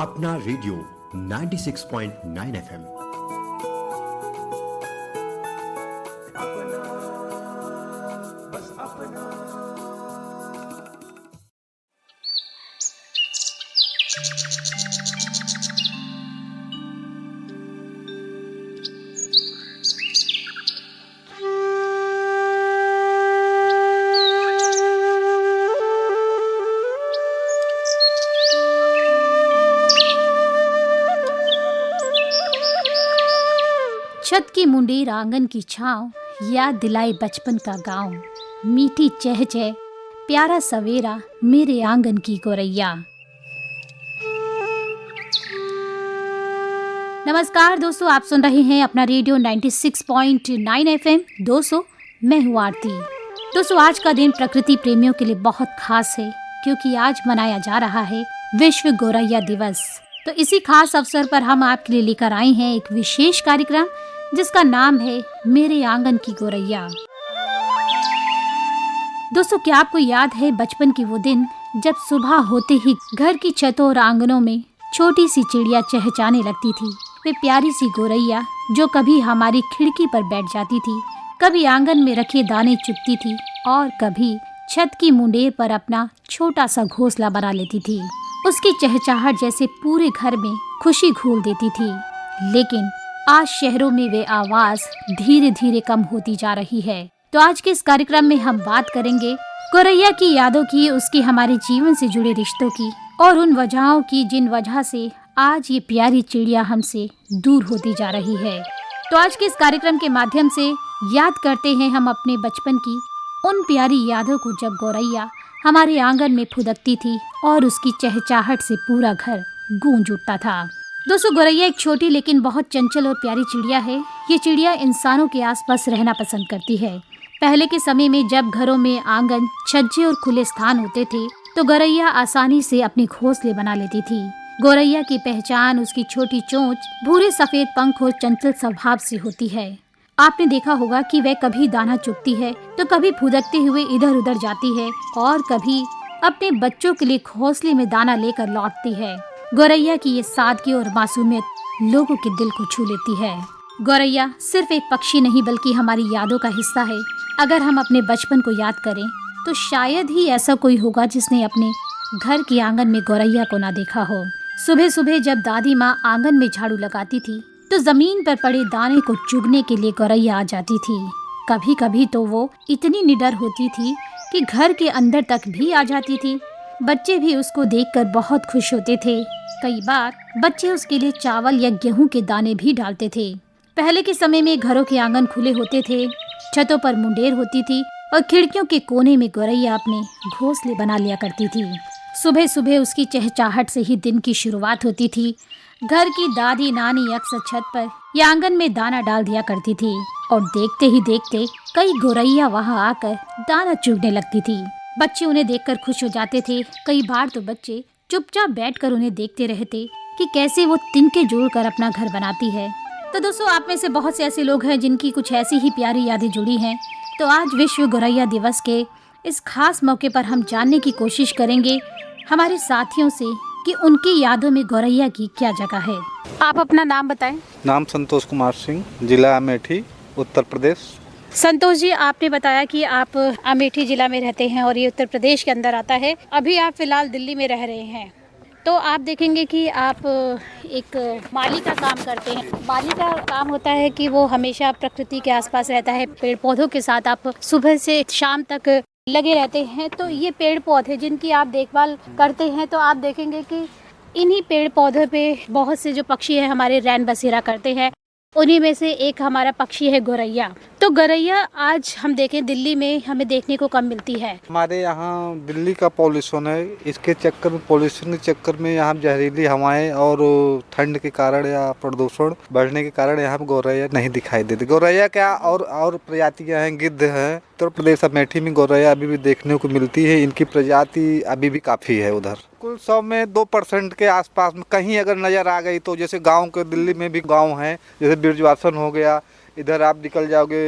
अपना radio 96.9 FM. छत की मुंडेर आंगन की छाँव याद दिलाए बचपन का गांव। मीठी चहचह प्यारा सवेरा मेरे आंगन की गोरैया। नमस्कार दोस्तों, आप सुन रहे हैं अपना रेडियो 96.9 एफएम। दोस्तों, मैं हूँ आरती। दोस्तों, आज का दिन प्रकृति प्रेमियों के लिए बहुत खास है क्योंकि आज मनाया जा रहा है विश्व गोरैया दिवस। तो इसी खास अवसर पर हम आपके लिए लेकर आए हैं एक विशेष कार्यक्रम जिसका नाम है मेरे आंगन की गोरैया। दोस्तों, क्या आपको याद है बचपन की वो दिन जब सुबह होते ही घर की छतों और आंगनों में छोटी सी चिड़िया चहचहाने लगती थी। वे प्यारी सी गोरैया जो कभी हमारी खिड़की पर बैठ जाती थी, कभी आंगन में रखे दाने चुगती थी और कभी छत की मुंडेर पर अपना छोटा सा घोंसला बना लेती थी। उसकी चहचहाहट जैसे पूरे घर में खुशी घोल देती थी। लेकिन आज शहरों में वे आवाज धीरे धीरे कम होती जा रही है। तो आज के इस कार्यक्रम में हम बात करेंगे गोरैया की यादों की, उसकी हमारे जीवन से जुड़े रिश्तों की और उन वजहों की जिन वजह से आज ये प्यारी चिड़िया हमसे दूर होती जा रही है। तो आज के इस कार्यक्रम के माध्यम से याद करते हैं हम अपने बचपन की उन प्यारी यादों को जब गोरैया हमारे आंगन में फुदकती थी और उसकी चहचहाहट से पूरा घर गूंज उठता था। दोस्तों, गोरैया एक छोटी लेकिन बहुत चंचल और प्यारी चिड़िया है। ये चिड़िया इंसानों के आसपास रहना पसंद करती है। पहले के समय में जब घरों में आंगन, छज्जे और खुले स्थान होते थे तो गोरैया आसानी से अपने घोंसले बना लेती थी। गोरैया की पहचान उसकी छोटी चोंच, भूरे सफेद पंख और चंचल स्वभाव से होती है। आपने देखा होगा कि वह कभी दाना चुगती है तो कभी फुदकते हुए इधर उधर जाती है और कभी अपने बच्चों के लिए घोंसले में दाना लेकर लौटती है। गोरैया की ये सादगी और मासूमियत लोगों के दिल को छू लेती है। गोरैया सिर्फ एक पक्षी नहीं बल्कि हमारी यादों का हिस्सा है। अगर हम अपने बचपन को याद करें तो शायद ही ऐसा कोई होगा जिसने अपने घर के आंगन में गोरैया को ना देखा हो। सुबह सुबह जब दादी माँ आंगन में झाड़ू लगाती थी तो जमीन पर पड़े दाने को चुगने के लिए गोरैया आ जाती थी। कभी कभी तो वो इतनी निडर होती थी कि घर के अंदर तक भी आ जाती थी। बच्चे भी उसको देखकर बहुत खुश होते थे। कई बार बच्चे उसके लिए चावल या गेहूं के दाने भी डालते थे। पहले के समय में घरों के आंगन खुले होते थे, छतों पर मुंडेर होती थी और खिड़कियों के कोने में गोरैया अपने घोंसले बना लिया करती थी। सुबह सुबह उसकी चहचहाहट से ही दिन की शुरुआत होती थी। घर की दादी नानी अक्सर छत पर या आंगन में दाना डाल दिया करती थी और देखते ही देखते कई गोरैया वहां आकर दाना चुगने लगती थी। बच्चे उन्हें देखकर खुश हो जाते थे। कई बार तो बच्चे चुपचाप बैठकर उन्हें देखते रहते कि कैसे वो तिनके जोड़कर अपना घर बनाती है। तो दोस्तों, आप में से बहुत से ऐसे लोग हैं जिनकी कुछ ऐसी ही प्यारी यादें जुड़ी हैं। तो आज विश्व गोरैया दिवस के इस खास मौके पर हम जानने की कोशिश करेंगे हमारे साथियों से कि उनकी यादों में गोरैया की क्या जगह है। आप अपना नाम बताएं। नाम संतोष कुमार सिंह, जिला अमेठी, उत्तर प्रदेश। संतोष जी, आपने बताया कि आप अमेठी जिला में रहते हैं और ये उत्तर प्रदेश के अंदर आता है। अभी आप फिलहाल दिल्ली में रह रहे हैं। तो आप देखेंगे कि आप एक माली का काम करते हैं। माली का काम होता है कि वो हमेशा प्रकृति के आसपास रहता है। पेड़ पौधों के साथ आप सुबह से शाम तक लगे रहते हैं। तो ये पेड़ पौधे जिनकी आप देखभाल करते हैं, तो आप देखेंगे कि इन्हीं पेड़ पौधों पे बहुत से जो पक्षी है हमारे रैन बसेरा करते हैं। उन्हीं में से एक हमारा पक्षी है गोरैया। तो गोरैया आज हम देखें दिल्ली में हमें देखने को कम मिलती है। हमारे यहाँ दिल्ली का पॉल्यूशन है, इसके चक्कर में, पॉल्यूशन के चक्कर में यहाँ जहरीली हवाएं और ठंड के कारण या प्रदूषण बढ़ने के कारण यहाँ गोरैया नहीं दिखाई देती। गोरैया क्या और प्रजातियाँ हैं, गिद्ध हैं। उत्तर प्रदेश अमेठी में गोरैया अभी भी देखने को मिलती है। इनकी प्रजाति अभी भी काफ़ी है उधर। कुल 100 में 2% के आसपास में कहीं अगर नज़र आ गई तो, जैसे गांव के, दिल्ली में भी गांव हैं, जैसे बिरजवासन हो गया, इधर आप निकल जाओगे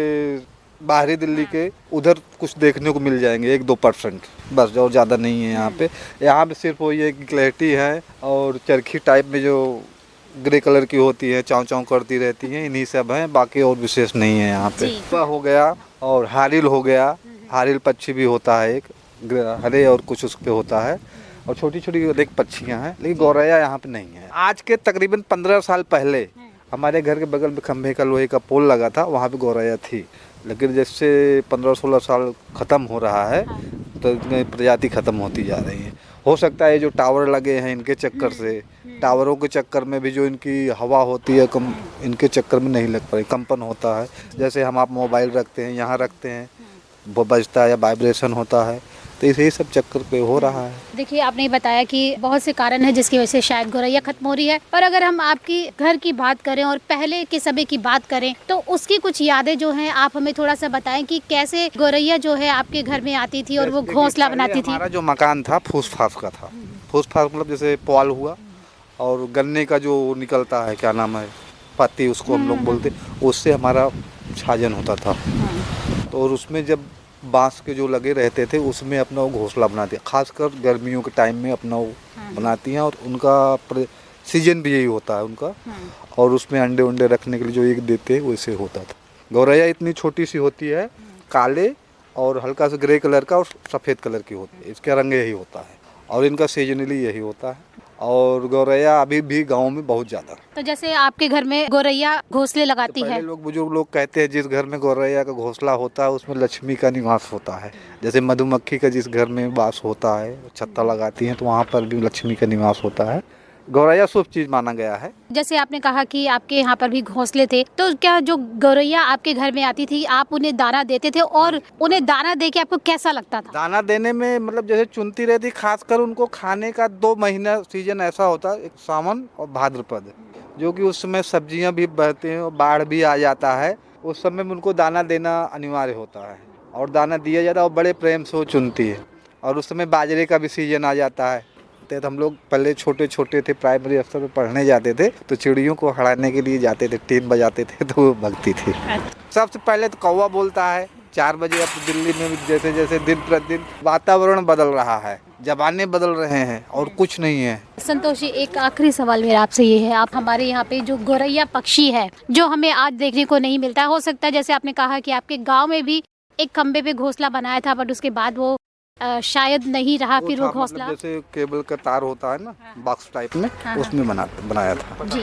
बाहरी दिल्ली के उधर कुछ देखने को मिल जाएंगे 1-2%, बस, और ज़्यादा नहीं है यहाँ पे। यहाँ पे सिर्फ वो ये क्लैरिटी है और चरखी टाइप में जो ग्रे कलर की होती है, चाँव चाँव करती रहती हैं, इन्हीं सब हैं, बाकी और विशेष नहीं है यहाँ पे। हो गया और हारिल हो गया, हारिल पक्षी भी होता है एक, हरे और कुछ उस पे होता है, और छोटी छोटी अनेक पक्षियाँ हैं, लेकिन गौरैया यहाँ पे नहीं है। आज के तकरीबन 15 साल पहले हमारे घर के बगल में खंभे का लोहे का पोल लगा था, वहाँ पे गौरैया थी, लेकिन जैसे 15-16 साल ख़त्म हो रहा है तो इनकी प्रजाति ख़त्म होती जा रही है। हो सकता है जो टावर लगे हैं इनके चक्कर से, टावरों के चक्कर में भी जो इनकी हवा होती है कम, इनके चक्कर में नहीं लग पाई, कंपन होता है। जैसे हम आप मोबाइल रखते हैं, यहाँ रखते हैं, वो बजता है या वाइब्रेशन होता है, तो यही सब चक्कर पे हो रहा है। देखिए, आपने बताया कि बहुत से कारण है जिसकी वजह से शायद गौरैया खत्म हो रही है, पर अगर हम आपकी घर की बात करें और पहले के समय की बात करें तो उसकी कुछ यादें जो हैं आप हमें थोड़ा सा बताएं कि कैसे गौरैया जो है आपके घर में आती थी और वो घोंसला बनाती थी। हमारा जो मकान था फूस फास का था, फूस फास मतलब जैसे पुआल हुआ और गन्ने का जो निकलता है, क्या नाम है, पत्ती उसको हम लोग बोलते, उससे हमारा छाजन होता था। तो और उसमें जब बांस के जो लगे रहते थे उसमें अपना वो घोंसला बनाती है, खासकर गर्मियों के टाइम में अपना वो बनाती हैं, और उनका सीजन भी यही होता है उनका, और उसमें अंडे उंडे रखने के लिए जो एक देते हैं वैसे होता था। गौरैया इतनी छोटी सी होती है, काले और हल्का सा ग्रे कलर का और सफ़ेद कलर की होती है, इसका रंग यही होता है, और इनका सीजनली यही होता है। और गौरैया अभी भी गांव में बहुत ज़्यादा। तो जैसे आपके घर में गौरैया घोंसले लगाती है, लोग बुजुर्ग लोग कहते हैं जिस घर में गौरैया का घोंसला होता है उसमें लक्ष्मी का निवास होता है। जैसे मधुमक्खी का जिस घर में वास होता है, छत्ता लगाती हैं, तो वहाँ पर भी लक्ष्मी का निवास होता है। गौरैया शुभ चीज माना गया है। जैसे आपने कहा कि आपके यहाँ पर भी घोंसले थे, तो क्या जो गौरैया आपके घर में आती थी आप उन्हें दाना देते थे, और उन्हें दाना दे के आपको कैसा लगता था? दाना देने में मतलब जैसे चुनती रहती, खासकर उनको खाने का 2 महीना सीजन ऐसा होता है, एक सावन और भाद्रपद, जो कि उस समय सब्जियां भी बहती हैं और बाढ़ भी आ जाता है। उस समय में उनको दाना देना अनिवार्य होता है और दाना दिया जाता है और बड़े प्रेम से वो चुनती है। और उस समय बाजरे का भी सीजन आ जाता है। तो हम लोग पहले छोटे छोटे थे, प्राइमरी स्तर पर पढ़ने जाते थे, तो चिड़ियों को हड़ाने के लिए जाते थे, टीन बजाते थे, तो वो भगती थी। सबसे पहले तो कौवा बोलता है 4 बजे। अब दिल्ली में जैसे जैसे दिन प्रतिदिन वातावरण बदल रहा है, ज़माने बदल रहे हैं और कुछ नहीं है। संतोष जी, एक आखिरी सवाल मेरा आपसे ये है, आप हमारे यहाँ पे जो गौरैया पक्षी है जो हमें आज देखने को नहीं मिलता है, हो सकता है जैसे आपने कहा कि आपके गाँव में भी एक खम्बे पे घोंसला बनाया था, बट उसके बाद वो शायद नहीं रहा, फिर वो घोंसला मतलब जैसे केबल का तार होता है ना, बॉक्स टाइप में, उसमें बनाया था जी।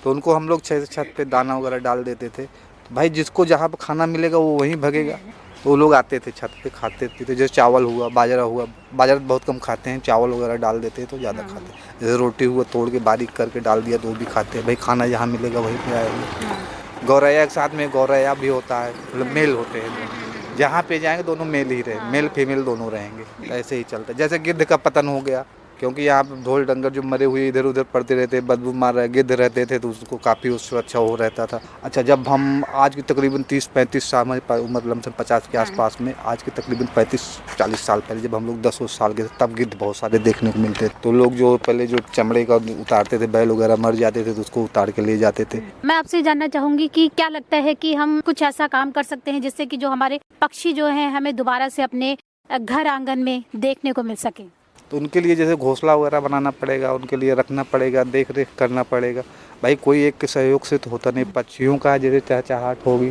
तो उनको हम लोग छत पे दाना वगैरह डाल देते थे। भाई जिसको जहाँ पे खाना मिलेगा वो वहीं भगेगा, तो वो लोग आते थे छत पे, खाते थे। जैसे चावल हुआ, बाजरा हुआ, बाजरा बहुत कम खाते हैं, चावल वगैरह डाल देते हैं तो ज़्यादा खाते हैं। जैसे रोटी हुआ, तोड़ के बारीक करके डाल दिया तो वो भी खाते हैं। भाई खाना जहाँ मिलेगा वहीं पे आएंगे। गौरैया के साथ में गौरैया भी होता है, मतलब मेल होते हैं, जहाँ पे जाएंगे दोनों मेल ही रहे, मेल फीमेल दोनों रहेंगे। ऐसे ही चलता है। जैसे गिद्ध का पतन हो गया, क्योंकि यहाँ पे ढोल डंगर जो मरे हुए इधर उधर पड़ते रहते, बदबू मार रहे गिद्ध रहते थे, तो उसको काफ़ी उससे अच्छा हो रहता था। अच्छा, जब हम आज की तकरीबन 30-35 साल में, मतलब 50 के आसपास में, आज के तकरीबन 35-40 साल पहले जब हम लोग 10 साल के थे, तब गिद्ध बहुत सारे देखने को मिलते थे। तो लोग जो पहले जो चमड़े का उतारते थे, बैल वगैरह मर जाते थे तो उसको उतार के ले जाते थे। मैं आपसे जानना चाहूँगी कि क्या लगता है कि हम कुछ ऐसा काम कर सकते हैं जिससे कि जो हमारे पक्षी जो हैं हमें दोबारा से अपने घर आंगन में देखने को मिल सके? तो उनके लिए जैसे घोंसला वगैरह बनाना पड़ेगा, उनके लिए रखना पड़ेगा, देख रेख करना पड़ेगा। भाई कोई एक के सहयोग से तो होता नहीं। पक्षियों का जैसे चहचहाट होगी,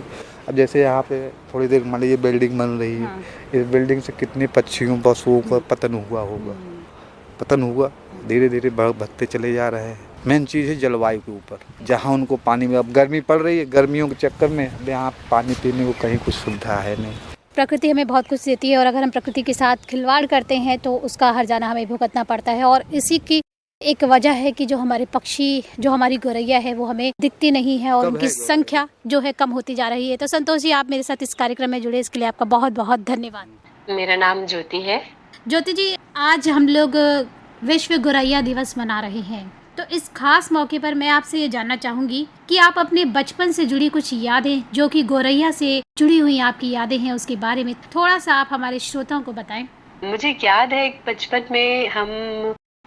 अब जैसे यहाँ पे थोड़ी देर मान लीजिए बिल्डिंग बन रही है, इस बिल्डिंग से कितने पक्षियों पशुओं का पतन हुआ होगा, पतन हुआ, धीरे धीरे भगते चले जा रहे हैं। मेन चीज़ है जलवायु के ऊपर, जहाँ उनको पानी में, अब गर्मी पड़ रही है, गर्मियों के चक्कर में अब यहाँ पानी पीने को कहीं कुछ सुविधा है नहीं। प्रकृति हमें बहुत कुछ देती है और अगर हम प्रकृति के साथ खिलवाड़ करते हैं तो उसका हर्जाना हमें भुगतना पड़ता है, और इसी की एक वजह है कि जो हमारे पक्षी, जो हमारी गौरैया है वो हमें दिखती नहीं है और उनकी संख्या जो है कम होती जा रही है। तो संतोष जी, आप मेरे साथ इस कार्यक्रम में जुड़े, इसके लिए आपका बहुत बहुत धन्यवाद। मेरा नाम ज्योति है। ज्योति जी, आज हम लोग विश्व गौरैया दिवस मना रहे हैं, तो इस खास मौके पर मैं आपसे ये जानना चाहूँगी कि आप अपने बचपन से जुड़ी कुछ यादें, जो कि गौरैया से जुड़ी हुई आपकी यादें हैं, उसके बारे में थोड़ा सा आप हमारे श्रोताओं को बताएं। मुझे याद है बचपन में हम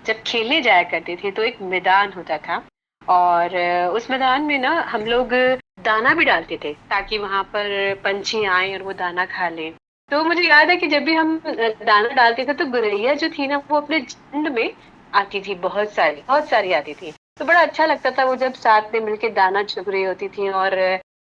जब खेलने जाया करते थे तो एक मैदान होता था और उस मैदान में ना हम लोग दाना भी डालते थे ताकि वहां पर पंछी आए और वो दाना खा लें। तो मुझे याद है कि जब भी हम दाना डालते थे तो गौरैया जो थी ना वो अपने झुंड में आती थी, बहुत सारी आती थी। तो बड़ा अच्छा लगता था वो जब साथ में मिलके दाना चुग रही होती थी। और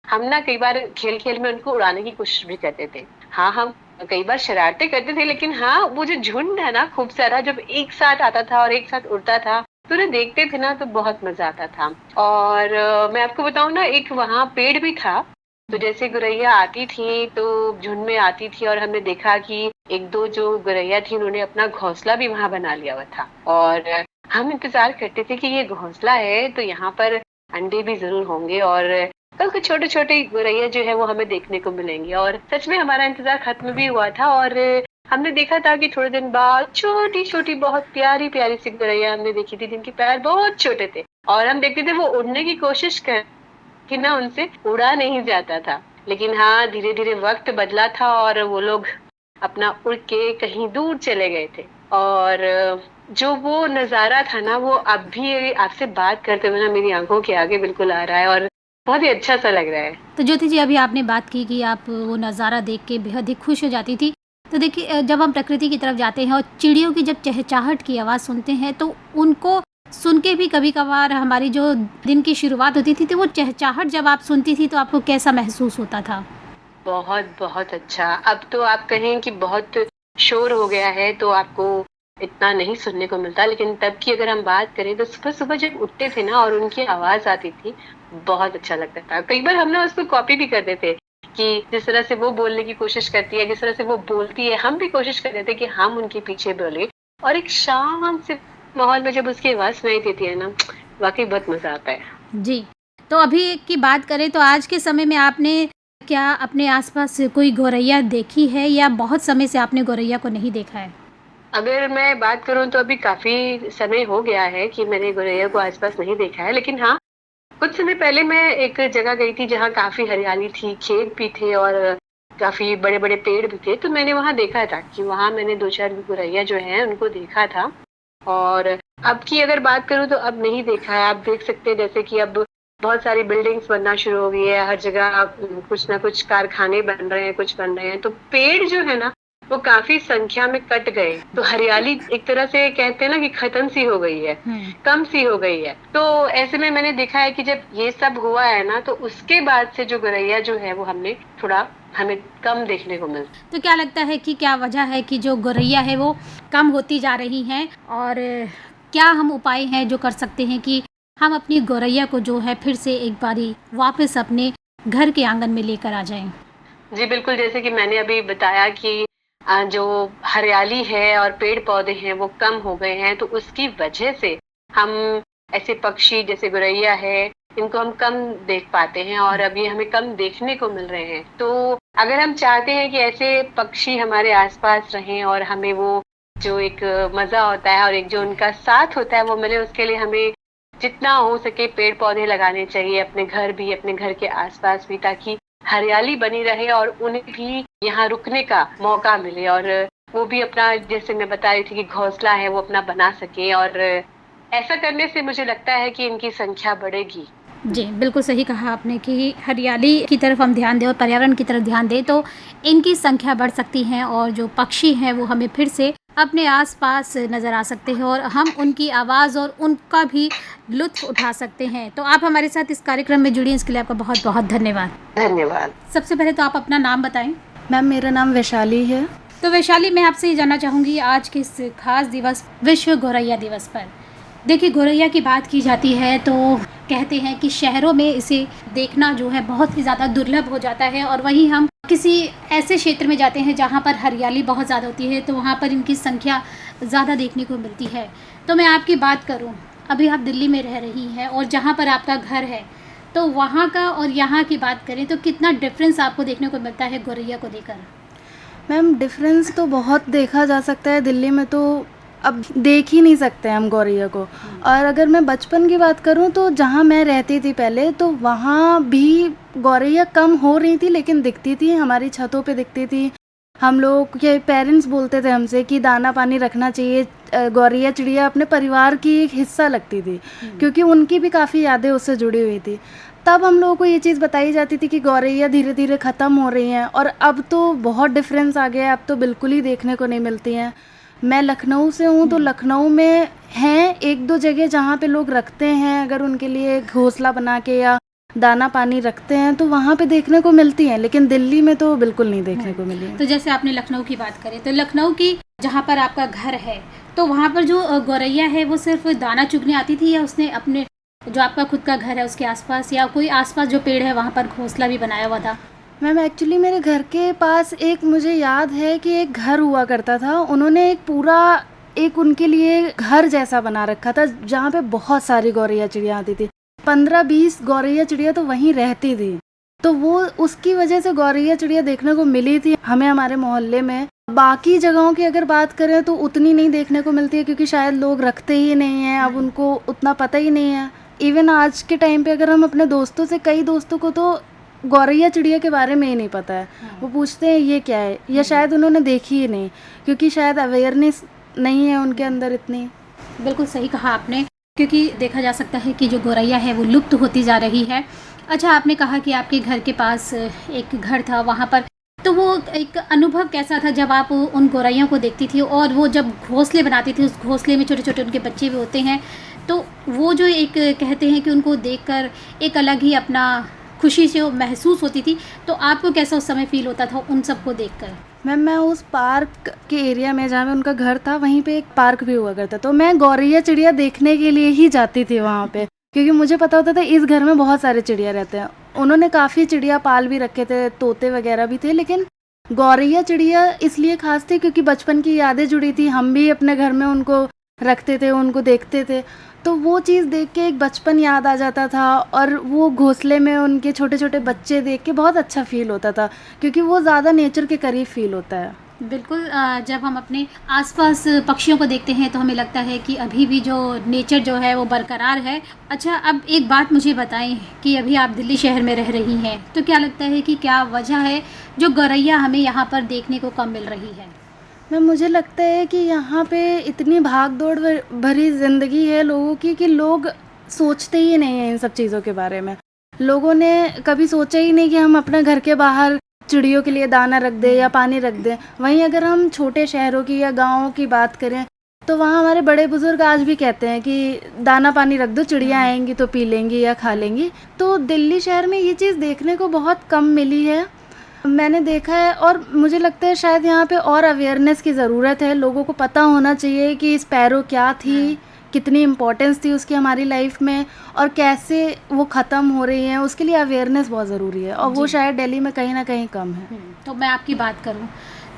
हम ना कई बार खेल खेल में उनको उड़ाने की कोशिश भी करते थे। हाँ, हम कई बार शरारतें करते थे, लेकिन हाँ, वो जो झुंड है ना खूब सारा जब एक साथ आता था और एक साथ उड़ता था तो उन्हें देखते थे ना तो बहुत मजा आता था। और मैं आपको बताऊं ना, एक वहाँ पेड़ भी था। तो जैसे गौरैया आती थी तो झुंड में आती थी और हमने देखा कि एक दो जो गौरैया थी उन्होंने अपना घोंसला भी वहां बना लिया हुआ था। और हम इंतजार करते थे कि ये घोंसला है तो यहाँ पर अंडे भी जरूर होंगे और कल के छोटे छोटे गौरैया जो है वो हमें देखने को मिलेंगे। और सच में हमारा इंतजार खत्म भी हुआ था और हमने देखा था कि थोड़े दिन बाद छोटी छोटी बहुत प्यारी प्यारी सी गौरैया हमने देखी थी जिनके पैर बहुत छोटे थे और हम देखते थे वो उड़ने की कोशिश कर कि ना उनसे उड़ा नहीं जाता था। लेकिन हाँ, धीरे धीरे वक्त बदला था और वो लोग अपना उड़ के कहीं दूर चले गए थे। और जो वो नजारा था ना वो अब भी आपसे बात करते हुए ना मेरी आंखों के आगे बिल्कुल आ रहा है और बहुत ही अच्छा सा लग रहा है। तो ज्योति जी, अभी आपने बात की कि आप वो नज़ारा देख के बेहद ही खुश हो जाती थी। तो देखिए, जब हम प्रकृति की तरफ जाते हैं और चिड़ियों की जब चहचहाहट की आवाज़ सुनते हैं तो उनको सुन के भी कभी कभार हमारी जो दिन की शुरुआत होती थी तो वो चहचहाहट जब आप सुनती थी तो आपको कैसा महसूस होता था? बहुत बहुत अच्छा। अब तो आप कहें कि बहुत शोर हो गया है तो आपको इतना नहीं सुनने को मिलता, लेकिन तब की अगर हम बात करें तो सुबह सुबह जब उठते थे ना और उनकी आवाज आती थी बहुत अच्छा लगता था। कई बार हम ना उसको कॉपी भी करते थे कि जिस तरह से वो बोलने की कोशिश करती है, जिस तरह से वो बोलती है, हम भी कोशिश करते थे कि हम उनके पीछे बोले। और एक शांत से माहौल में जब उसकी आवाज सुनाई देती है ना, वाकई बहुत मजा आता है। जी। तो अभी की बात करें तो आज के समय में आपने क्या अपने आसपास कोई गौरैया देखी है या बहुत समय से आपने गौरैया को नहीं देखा है? अगर मैं बात करूं तो अभी काफी समय हो गया है कि मैंने गौरैया को आसपास नहीं देखा है, लेकिन हाँ, कुछ समय पहले मैं एक जगह गई थी जहाँ काफी हरियाली थी, खेत भी थे और काफी बड़े बड़े पेड़ भी थे। तो मैंने वहां देखा था कि वहां मैंने दो चार गौरैया जो है उनको देखा था। और अब की अगर बात करूं तो अब नहीं देखा है। आप देख सकते हैं जैसे कि अब बहुत सारी बिल्डिंग्स बनना शुरू हो गई है, हर जगह कुछ ना कुछ कारखाने बन रहे हैं, कुछ बन रहे हैं, तो पेड़ जो है ना वो काफी संख्या में कट गए। तो हरियाली एक तरह से कहते हैं ना कि खत्म सी हो गई है, कम सी हो गई है। तो ऐसे में मैंने देखा है कि जब ये सब हुआ है ना तो उसके बाद से जो गौरैया जो है वो हमें कम देखने को मिलती। तो क्या लगता है कि क्या वजह है कि जो गौरैया है वो कम होती जा रही हैं और क्या हम उपाय हैं जो कर सकते हैं कि हम अपनी गौरैया को जो है फिर से एक बारी वापस अपने घर के आंगन में लेकर आ जाएं? जी बिल्कुल, जैसे कि मैंने अभी बताया कि जो हरियाली है और पेड़ पौधे हैं वो कम हो गए हैं, तो उसकी वजह से हम ऐसे पक्षी जैसे गौरैया है इनको हम कम देख पाते हैं और अभी हमें कम देखने को मिल रहे हैं। तो अगर हम चाहते हैं कि ऐसे पक्षी हमारे आसपास रहें और हमें वो जो एक मजा होता है और एक जो उनका साथ होता है वो मिले, उसके लिए हमें जितना हो सके पेड़ पौधे लगाने चाहिए अपने घर भी, अपने घर के आसपास भी, ताकि हरियाली बनी रहे और उन्हें भी यहाँ रुकने का मौका मिले और वो भी अपना, जैसे मैं बता रही थी कि घोंसला है वो अपना बना सके। और ऐसा करने से मुझे लगता है कि इनकी संख्या बढ़ेगी। जी, बिल्कुल सही कहा आपने कि हरियाली की तरफ हम ध्यान दें और पर्यावरण की तरफ ध्यान दें तो इनकी संख्या बढ़ सकती है और जो पक्षी हैं वो हमें फिर से अपने आसपास नज़र आ सकते हैं और हम उनकी आवाज़ और उनका भी लुत्फ़ उठा सकते हैं। तो आप हमारे साथ इस कार्यक्रम में जुड़ी, इसके लिए आपका बहुत बहुत धन्यवाद। धन्यवाद। सबसे पहले तो आप अपना नाम बताएं। मैम, मेरा नाम वैशाली है। तो वैशाली, मैं आपसे ये जानना चाहूँगी आज के इस खास दिवस विश्व गौरैया दिवस पर, देखिए गौरैया की बात की जाती है तो कहते हैं कि शहरों में इसे देखना जो है बहुत ही ज़्यादा दुर्लभ हो जाता है और वहीं हम किसी ऐसे क्षेत्र में जाते हैं जहाँ पर हरियाली बहुत ज़्यादा होती है तो वहाँ पर इनकी संख्या ज़्यादा देखने को मिलती है। तो मैं आपकी बात करूँ, अभी आप दिल्ली में रह रही हैं और जहाँ पर आपका घर है तो वहाँ का और यहाँ की बात करें तो कितना डिफरेंस आपको देखने को मिलता है गौरैया को लेकर? मैम, डिफरेंस तो बहुत देखा जा सकता है। दिल्ली में तो अब देख ही नहीं सकते हम गौरैया को। और अगर मैं बचपन की बात करूं तो जहां मैं रहती थी पहले तो वहां भी गौरैया कम हो रही थी, लेकिन दिखती थी, हमारी छतों पे दिखती थी, हम लोग के पेरेंट्स बोलते थे हमसे कि दाना पानी रखना चाहिए। गौरैया चिड़िया अपने परिवार की एक हिस्सा लगती थी, क्योंकि उनकी भी काफ़ी यादें उससे जुड़ी हुई थी। तब हम लोगों को ये चीज़ बताई जाती थी कि गौरैया धीरे धीरे ख़त्म हो रही हैं, और अब तो बहुत डिफरेंस आ गया है, अब तो बिल्कुल ही देखने को नहीं मिलती हैं। मैं लखनऊ से हूँ, तो लखनऊ में हैं एक दो जगह जहाँ पे लोग रखते हैं, अगर उनके लिए घोंसला बना के या दाना पानी रखते हैं तो वहाँ पे देखने को मिलती हैं, लेकिन दिल्ली में तो बिल्कुल नहीं देखने को मिली है। तो जैसे आपने लखनऊ की बात करी, तो लखनऊ की जहाँ पर आपका घर है, तो वहाँ पर जो गौरैया है वो सिर्फ दाना चुगने आती थी, या उसने अपने जो आपका खुद का घर है उसके आसपास या कोई आसपास जो पेड़ है वहाँ पर घोंसला भी बनाया हुआ था? मैम एक्चुअली मेरे घर के पास एक, मुझे याद है कि एक घर हुआ करता था, उन्होंने एक पूरा एक उनके लिए घर जैसा बना रखा था जहाँ पे बहुत सारी गौरैया चिड़िया आती थी। 15-20 गौरैया चिड़िया तो वहीं रहती थी, तो वो उसकी वजह से गौरैया चिड़िया देखने को मिली थी हमें हमारे मोहल्ले में। बाकी जगहों की अगर बात करें तो उतनी नहीं देखने को मिलती है, क्योंकि शायद लोग रखते ही नहीं हैं, अब उनको उतना पता ही नहीं है। इवन आज के टाइम पे अगर हम अपने दोस्तों से, कई दोस्तों को तो गौरैया चिड़िया के बारे में ही नहीं पता है। वो पूछते हैं ये क्या है, या शायद उन्होंने देखी ही नहीं, क्योंकि शायद अवेयरनेस नहीं है उनके अंदर इतनी। बिल्कुल सही कहा आपने, क्योंकि देखा जा सकता है कि जो गौरैया है वो लुप्त होती जा रही है। अच्छा, आपने कहा कि आपके घर के पास एक घर था, वहाँ पर तो वो एक अनुभव कैसा था जब आप उन गौरैया को देखती थी, और वो जब घोंसले बनाती थी, उस घोंसले में छोटे छोटे उनके बच्चे भी होते हैं, तो वो जो एक कहते हैं कि उनको देखकर एक अलग ही अपना खुशी से महसूस होती थी, तो आपको कैसा उस समय फील होता था उन सबको देखकर? मैम मैं उस पार्क के एरिया में जहाँ में उनका घर था, वहीं पे एक पार्क भी हुआ करता, तो मैं गौरैया चिड़िया देखने के लिए ही जाती थी वहाँ पे, क्योंकि मुझे पता होता था इस घर में बहुत सारे चिड़िया रहते हैं। उन्होंने काफ़ी चिड़िया पाल भी रखे थे, तोते वगैरह भी थे, लेकिन गौरैया चिड़िया इसलिए खास थी क्योंकि बचपन की यादें जुड़ी थी। हम भी अपने घर में उनको रखते थे, उनको देखते थे, तो वो चीज़ देख के एक बचपन याद आ जाता था, और वो घोंसले में उनके छोटे छोटे बच्चे देख के बहुत अच्छा फील होता था, क्योंकि वो ज़्यादा नेचर के करीब फील होता है। बिल्कुल, जब हम अपने आसपास पक्षियों को देखते हैं तो हमें लगता है कि अभी भी जो नेचर जो है वो बरकरार है। अच्छा, अब एक बात मुझे बताएं कि अभी आप दिल्ली शहर में रह रही हैं, तो क्या लगता है कि क्या वजह है जो गौरैया हमें यहाँ पर देखने को कम मिल रही है? मैम मुझे लगता है कि यहाँ पे इतनी भाग दौड़ भरी ज़िंदगी है लोगों की कि लोग सोचते ही नहीं हैं इन सब चीज़ों के बारे में। लोगों ने कभी सोचा ही नहीं कि हम अपने घर के बाहर चिड़ियों के लिए दाना रख दें या पानी रख दें। वहीं अगर हम छोटे शहरों की या गाँवों की बात करें तो वहाँ हमारे बड़े बुजुर्ग आज भी कहते हैं कि दाना पानी रख दो, चिड़िया आएंगी तो पी लेंगी या खा लेंगी। तो दिल्ली शहर में ये चीज़ देखने को बहुत कम मिली है, मैंने देखा है, और मुझे लगता है शायद यहाँ पे और अवेयरनेस की ज़रूरत है। लोगों को पता होना चाहिए कि स्पैरो क्या थी, कितनी इम्पोर्टेंस थी उसकी हमारी लाइफ में, और कैसे वो ख़त्म हो रही है, उसके लिए अवेयरनेस बहुत ज़रूरी है, और वो शायद दिल्ली में कहीं ना कहीं कम है। तो मैं आपकी बात करूं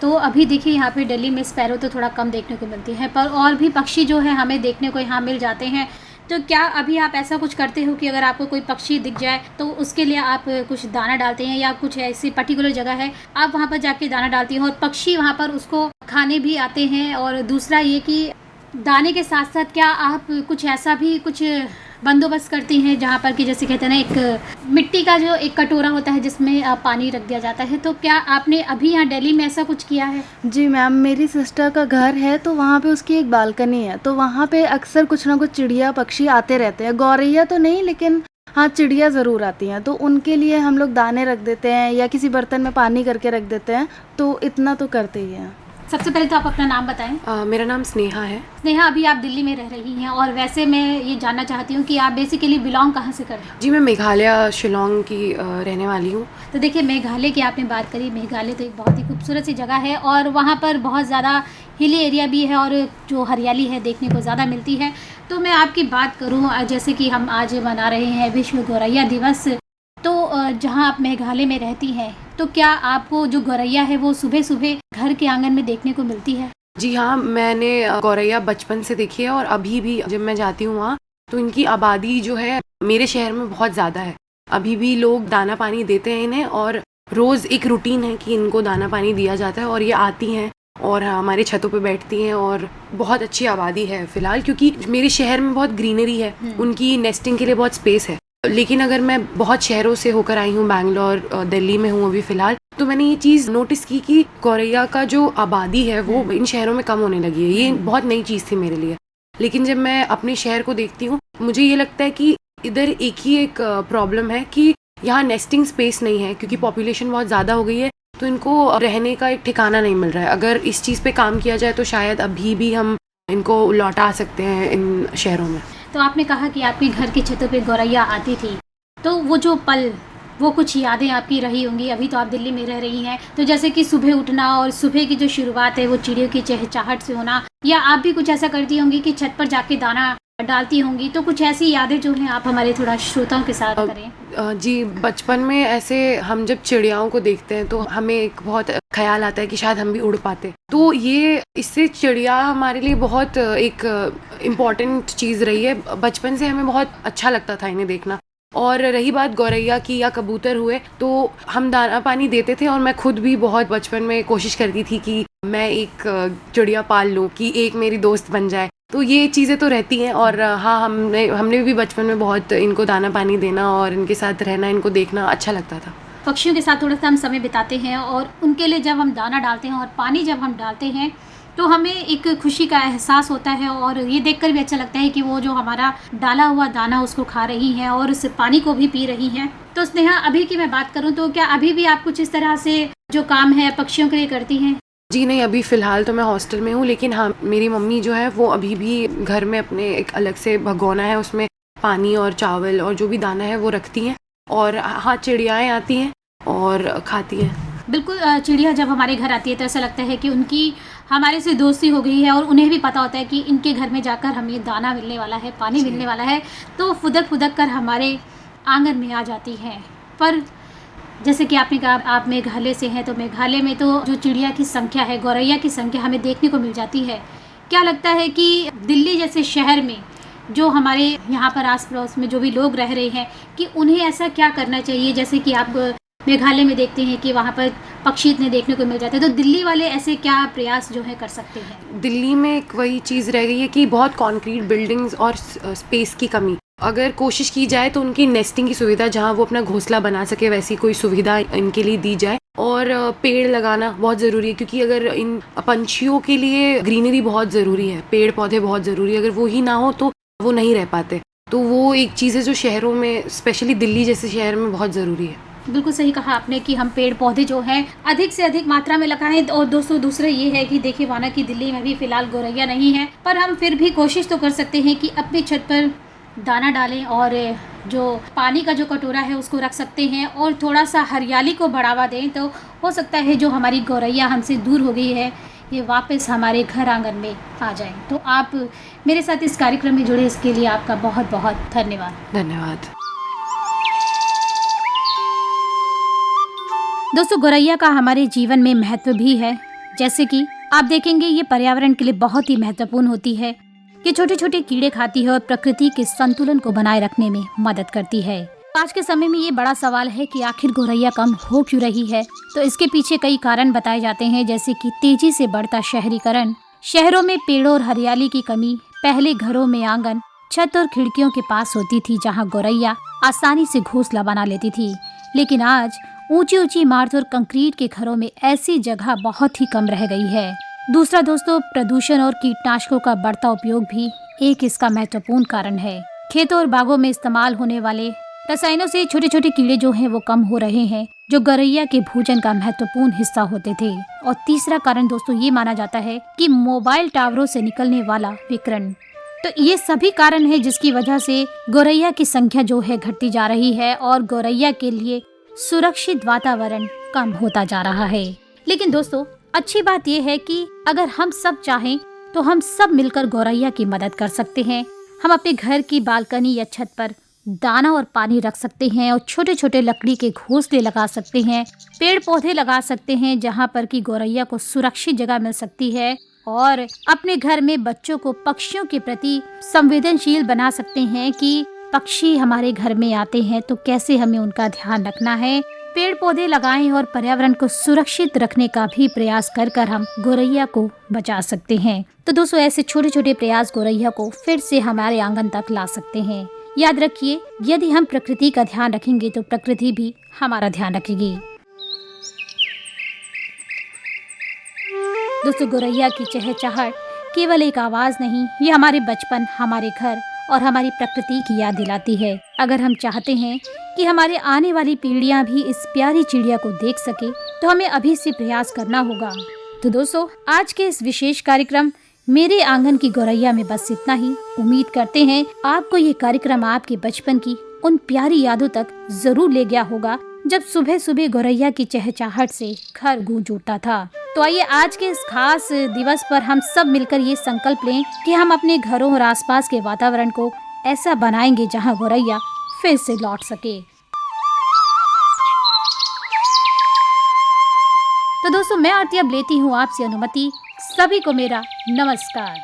तो अभी देखिए यहाँ पे दिल्ली में स्पैरो तो थोड़ा कम देखने को मिलती है, पर और भी पक्षी जो है हमें देखने को यहाँ मिल जाते हैं। तो क्या अभी आप ऐसा कुछ करते हो कि अगर आपको कोई पक्षी दिख जाए तो उसके लिए आप कुछ दाना डालते हैं, या कुछ ऐसी पर्टिकुलर जगह है आप वहाँ पर जाके दाना डालती हैं और पक्षी वहाँ पर उसको खाने भी आते हैं? और दूसरा ये कि दाने के साथ साथ क्या आप कुछ ऐसा भी कुछ बंदोबस्त करती हैं जहाँ पर कि जैसे कहते हैं ना, एक मिट्टी का जो एक कटोरा होता है जिसमें पानी रख दिया जाता है, तो क्या आपने अभी यहाँ दिल्ली में ऐसा कुछ किया है? जी मैम, मेरी सिस्टर का घर है तो वहाँ पे उसकी एक बालकनी है, तो वहाँ पे अक्सर कुछ ना कुछ चिड़िया पक्षी आते रहते हैं। गौरैया तो नहीं, लेकिन हाँ चिड़िया ज़रूर आती हैं, तो उनके लिए हम लोग दाने रख देते हैं या किसी बर्तन में पानी करके रख देते हैं, तो इतना तो करते ही हैं। सबसे पहले तो आप अपना नाम बताएं। मेरा नाम स्नेहा है। स्नेहा, अभी आप दिल्ली में रह रही हैं, और वैसे मैं ये जानना चाहती हूँ कि आप बेसिकली बिलोंग कहाँ से करते हैं? जी, मैं मेघालय शिलोंग की रहने वाली हूँ। तो देखिए, मेघालय की आपने बात करी, मेघालय तो एक बहुत ही खूबसूरत सी जगह है, और वहाँ पर बहुत ज़्यादा हिली एरिया भी है, और जो हरियाली है देखने को ज़्यादा मिलती है। तो मैं आपकी बात करूँ, जैसे कि हम आज मना रहे हैं विश्व गौरैया दिवस, तो जहाँ आप मेघालय में रहती हैं, तो क्या आपको जो गौरैया है वो सुबह सुबह घर के आंगन में देखने को मिलती है? जी हाँ, मैंने गौरैया बचपन से देखी है, और अभी भी जब मैं जाती हूँ वहाँ तो इनकी आबादी जो है मेरे शहर में बहुत ज़्यादा है। अभी भी लोग दाना पानी देते हैं इन्हें, और रोज़ एक रूटीन है कि इनको दाना पानी दिया जाता है, और ये आती हैं और हमारे छतों पे बैठती हैं, और बहुत अच्छी आबादी है फ़िलहाल, क्योंकि मेरे शहर में बहुत ग्रीनरी है, उनकी नेस्टिंग के लिए बहुत स्पेस है। लेकिन अगर मैं बहुत शहरों से होकर आई हूँ, बैंगलोर दिल्ली में हूँ अभी फ़िलहाल, तो मैंने ये चीज़ नोटिस की कि गौरैया का जो आबादी है वो इन शहरों में कम होने लगी है। ये बहुत नई चीज़ थी मेरे लिए। लेकिन जब मैं अपने शहर को देखती हूँ, मुझे ये लगता है कि इधर एक प्रॉब्लम है कि यहाँ नेस्टिंग स्पेस नहीं है, क्योंकि पॉपुलेशन बहुत ज़्यादा हो गई है, तो इनको रहने का एक ठिकाना नहीं मिल रहा है। अगर इस चीज़ पे काम किया जाए तो शायद अभी भी हम इनको लौटा सकते हैं इन शहरों में। तो आपने कहा कि आपके घर की छतों पे गौरैया आती थी, तो वो जो पल, वो कुछ यादें आपकी रही होंगी। अभी तो आप दिल्ली में रह रही हैं, तो जैसे कि सुबह उठना और सुबह की जो शुरुआत है वो चिड़ियों की चहचहाहट से होना, या आप भी कुछ ऐसा करती होंगी कि छत पर जाके दाना डालती होंगी, तो कुछ ऐसी यादें जो हैं आप हमारे थोड़ा श्रोताओं के साथ करें। जी, बचपन में ऐसे हम जब चिड़ियाओं को देखते हैं तो हमें एक बहुत ख्याल आता है कि शायद हम भी उड़ पाते। तो ये इससे चिड़िया हमारे लिए बहुत एक इम्पॉर्टेंट चीज़ रही है। बचपन से हमें बहुत अच्छा लगता था इन्हें देखना। और रही बात गौरैया की या कबूतर हुए, तो हम दाना पानी देते थे और मैं खुद भी बहुत बचपन में कोशिश करती थी कि मैं एक चिड़िया पाल लूँ, कि एक मेरी दोस्त बन जाए। तो ये चीज़ें तो रहती हैं। और हाँ, हमने भी बचपन में बहुत इनको दाना पानी देना और इनके साथ रहना, इनको देखना अच्छा लगता था। पक्षियों के साथ थोड़ा सा हम समय बिताते हैं और उनके लिए जब हम दाना डालते हैं और पानी जब हम डालते हैं तो हमें एक खुशी का एहसास होता है, और ये देखकर भी अच्छा लगता है कि वो जो हमारा डाला हुआ दाना उसको खा रही हैं और उस पानी को भी पी रही हैं। तो स्नेहा, अभी की मैं बात करूं तो क्या अभी भी आप कुछ इस तरह से जो काम है पक्षियों के लिए करती हैं? जी नहीं, अभी फ़िलहाल तो मैं हॉस्टल में हूँ, लेकिन हाँ, मेरी मम्मी जो है वो अभी भी घर में अपने एक अलग से भगोना है, उसमें पानी और चावल और जो भी दाना है वो रखती हैं। और हाँ, चिड़ियाएँ आती हैं और खाती हैं। बिल्कुल, चिड़िया जब हमारे घर आती है तो ऐसा लगता है कि उनकी हमारे से दोस्ती हो गई है, और उन्हें भी पता होता है कि इनके घर में जाकर हमें दाना मिलने वाला है, पानी मिलने वाला है, तो फुदक फुदक कर हमारे आंगन में आ जाती हैं। पर जैसे कि आपने कहा आप मेघालय से हैं, तो मेघालय में तो जो चिड़िया की संख्या है, गौरैया की संख्या हमें देखने को मिल जाती है। क्या लगता है कि दिल्ली जैसे शहर में जो हमारे यहाँ पर आस पड़ोस में जो भी लोग रह रहे हैं, कि उन्हें ऐसा क्या करना चाहिए? जैसे कि आप मेघालय में देखते हैं कि वहाँ पर पक्षी इतने देखने को मिल जाते हैं, तो दिल्ली वाले ऐसे क्या प्रयास जो है कर सकते हैं? दिल्ली में एक वही चीज़ रह गई है कि बहुत कंक्रीट बिल्डिंग्स और स्पेस की कमी। अगर कोशिश की जाए तो उनकी नेस्टिंग की सुविधा, जहाँ वो अपना घोंसला बना सके, वैसी कोई सुविधा इनके लिए दी जाए। और पेड़ लगाना बहुत ज़रूरी है, क्योंकि अगर इन पंछियों के लिए ग्रीनरी बहुत ज़रूरी है, पेड़ पौधे बहुत ज़रूरी है। अगर वो ही ना हो तो वो नहीं रह पाते। तो वो एक चीज़ है जो शहरों में, स्पेशली दिल्ली जैसे शहर में बहुत ज़रूरी है। बिल्कुल सही कहा आपने कि हम पेड़ पौधे जो हैं अधिक से अधिक मात्रा में लगाएं। और दोस्तों, दूसरा ये है कि देखिए, माना कि दिल्ली में भी फिलहाल गौरैया नहीं है, पर हम फिर भी कोशिश तो कर सकते हैं कि अपनी छत पर दाना डालें और जो पानी का जो कटोरा है उसको रख सकते हैं, और थोड़ा सा हरियाली को बढ़ावा दें। तो हो सकता है जो हमारी गौरैया हमसे दूर हो गई है ये वापस हमारे घर आंगन में आ जाए। तो आप मेरे साथ इस कार्यक्रम में जुड़े, इसके लिए आपका बहुत बहुत धन्यवाद। धन्यवाद। दोस्तों, गौरैया का हमारे जीवन में महत्व भी है। जैसे कि आप देखेंगे, ये पर्यावरण के लिए बहुत ही महत्वपूर्ण होती है कि छोटे छोटे कीड़े खाती है और प्रकृति के संतुलन को बनाए रखने में मदद करती है। आज के समय में ये बड़ा सवाल है कि आखिर गौरैया कम हो क्यों रही है। तो इसके पीछे कई कारण बताए जाते हैं, जैसे कि तेजी से बढ़ता शहरीकरण, शहरों में पेड़ों और हरियाली की कमी। पहले घरों में आंगन, छत और खिड़कियों के पास होती थी, जहाँ गौरैया आसानी से घोंसला बना लेती थी। लेकिन आज ऊंची ऊंची इमारतों और कंक्रीट के घरों में ऐसी जगह बहुत ही कम रह गई है। दूसरा दोस्तों, प्रदूषण और कीटनाशकों का बढ़ता उपयोग भी एक इसका महत्वपूर्ण कारण है। खेतों और बागों में इस्तेमाल होने वाले रसायनों से छोटे छोटे कीड़े जो हैं वो कम हो रहे हैं, जो गौरैया के भोजन का महत्वपूर्ण हिस्सा होते थे। और तीसरा कारण दोस्तों, ये माना जाता है कि मोबाइल टावरों से निकलने वाला विकिरण। तो ये सभी कारण है जिसकी वजह से गौरैया की संख्या जो है घटती जा रही है, और गौरैया के लिए सुरक्षित वातावरण कम होता जा रहा है। लेकिन दोस्तों, अच्छी बात यह है कि अगर हम सब चाहें तो हम सब मिलकर गौरैया की मदद कर सकते हैं। हम अपने घर की बालकनी या छत पर दाना और पानी रख सकते हैं, और छोटे छोटे लकड़ी के घोंसले लगा सकते हैं, पेड़ पौधे लगा सकते हैं जहाँ पर कि गौरैया को सुरक्षित जगह मिल सकती है। और अपने घर में बच्चों को पक्षियों के प्रति संवेदनशील बना सकते हैं कि पक्षी हमारे घर में आते हैं तो कैसे हमें उनका ध्यान रखना है। पेड़ पौधे लगाएं और पर्यावरण को सुरक्षित रखने का भी प्रयास कर कर हम गौरैया को बचा सकते हैं। तो दोस्तों, ऐसे छोटे छोटे प्रयास गौरैया को फिर से हमारे आंगन तक ला सकते हैं। याद रखिए, यदि हम प्रकृति का ध्यान रखेंगे तो प्रकृति भी हमारा ध्यान रखेगी। दोस्तों, गोरैया की चहचहाट केवल एक आवाज नहीं, ये हमारे बचपन, हमारे घर और हमारी प्रकृति की याद दिलाती है। अगर हम चाहते हैं कि हमारे आने वाली पीढ़ियां भी इस प्यारी चिड़िया को देख सके, तो हमें अभी से प्रयास करना होगा। तो दोस्तों, आज के इस विशेष कार्यक्रम मेरे आंगन की गोरैया में बस इतना ही। उम्मीद करते हैं आपको ये कार्यक्रम आपके बचपन की उन प्यारी यादों तक जरूर ले गया होगा, जब सुबह सुबह गोरैया की चहचहाहट से घर गूंज उठता था। तो आइए आज के इस खास दिवस पर हम सब मिलकर ये संकल्प लें कि हम अपने घरों और आसपास के वातावरण को ऐसा बनाएंगे जहां गोरैया फिर से लौट सके। तो दोस्तों, मैं आरती अब लेती हूँ आपसे अनुमति। सभी को मेरा नमस्कार।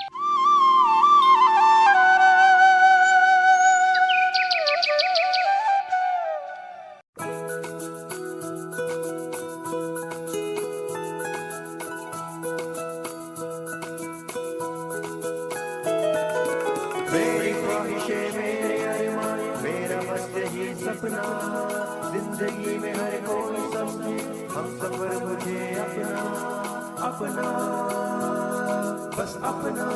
मेरी ख्वाहिशें, मेरे अरमान, मेरा बस यही सपना, जिंदगी में हर कोई समझे हम सफर मुझे अपना, अपना, बस अपना।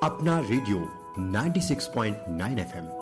अपना रेडियो 96.9 FM